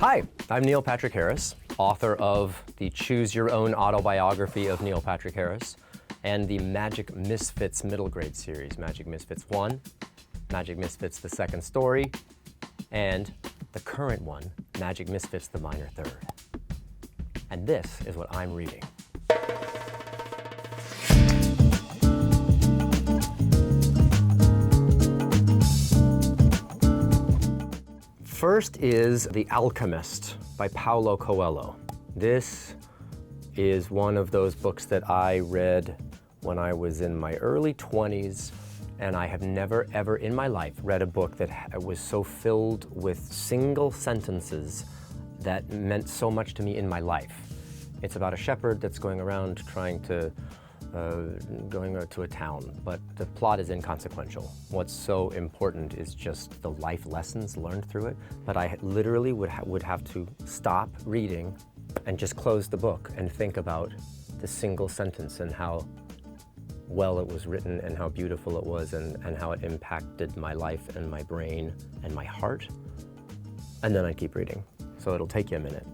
Hi, I'm Neil Patrick Harris, author of the Choose Your Own Autobiography of Neil Patrick Harris and the Magic Misfits middle grade series, Magic Misfits 1, Magic Misfits the Second Story, and the current one, Magic Misfits the Minor Third. And this is what I'm reading. First is The Alchemist by Paulo Coelho. This is one of those books that I read when I was in my early 20s, and I have never ever in my life read a book that was so filled with single sentences that meant so much to me in my life. It's about a shepherd that's going around trying to going to a town, but the plot is inconsequential. What's so important is just the life lessons learned through it. But I literally would have to stop reading and just close the book and think about the single sentence and how well it was written and how beautiful it was and how it impacted my life and my brain and my heart. And then I keep reading. So it'll take you a minute,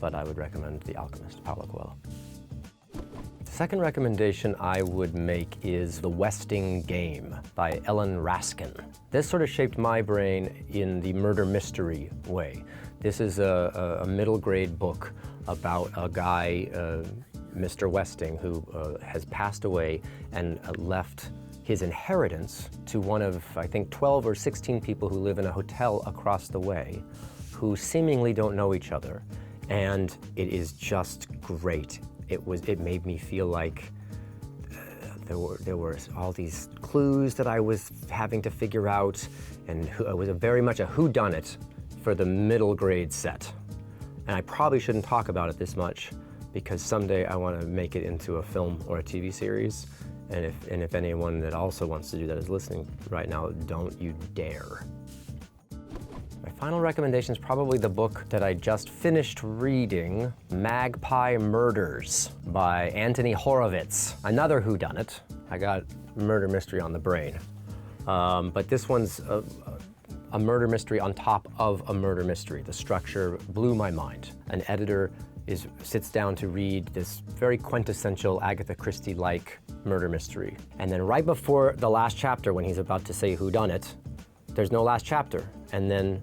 but I would recommend The Alchemist, Paulo Coelho. The second recommendation I would make is The Westing Game by Ellen Raskin. This sort of shaped my brain in the murder mystery way. This is a middle grade book about a guy, Mr. Westing, who has passed away and left his inheritance to one of, I think, 12 or 16 people who live in a hotel across the way who seemingly don't know each other. And it is just great. It made me feel like there were all these clues that I was having to figure out, and it was very much a whodunit for the middle grade set. And I probably shouldn't talk about it this much because someday I want to make it into a film or a TV series. And if anyone that also wants to do that is listening right now, don't you dare. My final recommendation is probably the book that I just finished reading, Magpie Murders by Anthony Horowitz. Another whodunit. I got murder mystery on the brain. But this one's a murder mystery on top of a murder mystery. The structure blew my mind. An editor sits down to read this very quintessential Agatha Christie-like murder mystery. And then right before the last chapter, when he's about to say whodunit, there's no last chapter. And then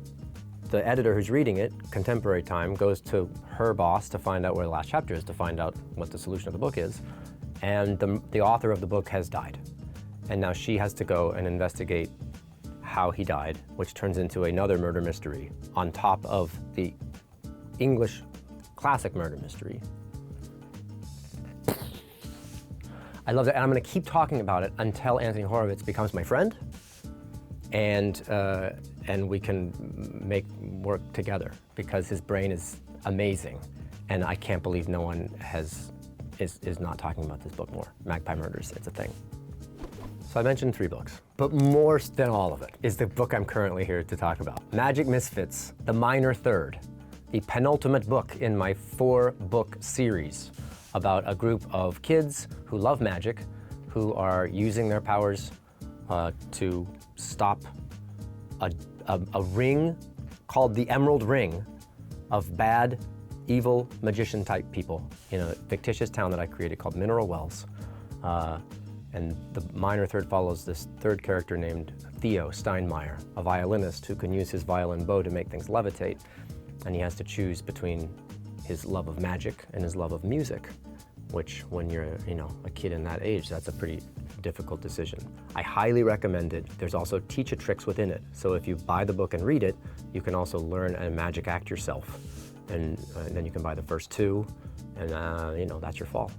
the editor who's reading it, contemporary time, goes to her boss to find out where the last chapter is, to find out what the solution of the book is. And the author of the book has died. And now she has to go and investigate how he died, which turns into another murder mystery on top of the English classic murder mystery. I love that, and I'm gonna keep talking about it until Anthony Horowitz becomes my friend, and we can make work together because his brain is amazing, and I can't believe no one is not talking about this book more. Magpie Murders, it's a thing. So I mentioned 3 books, but more than all of it is the book I'm currently here to talk about. Magic Misfits, the Minor Third, the penultimate book in my 4-book series about a group of kids who love magic, who are using their powers to stop a ring called the Emerald Ring of bad, evil magician-type people in a fictitious town that I created called Mineral Wells. And the Minor Third follows this third character named Theo Steinmeier, a violinist who can use his violin bow to make things levitate, and he has to choose between his love of magic and his love of music, which when you're a kid in that age, that's a pretty difficult decision. I highly recommend it. There's also teach-a-tricks within it. So if you buy the book and read it, you can also learn a magic act yourself. And then you can buy the first 2, and that's your fall.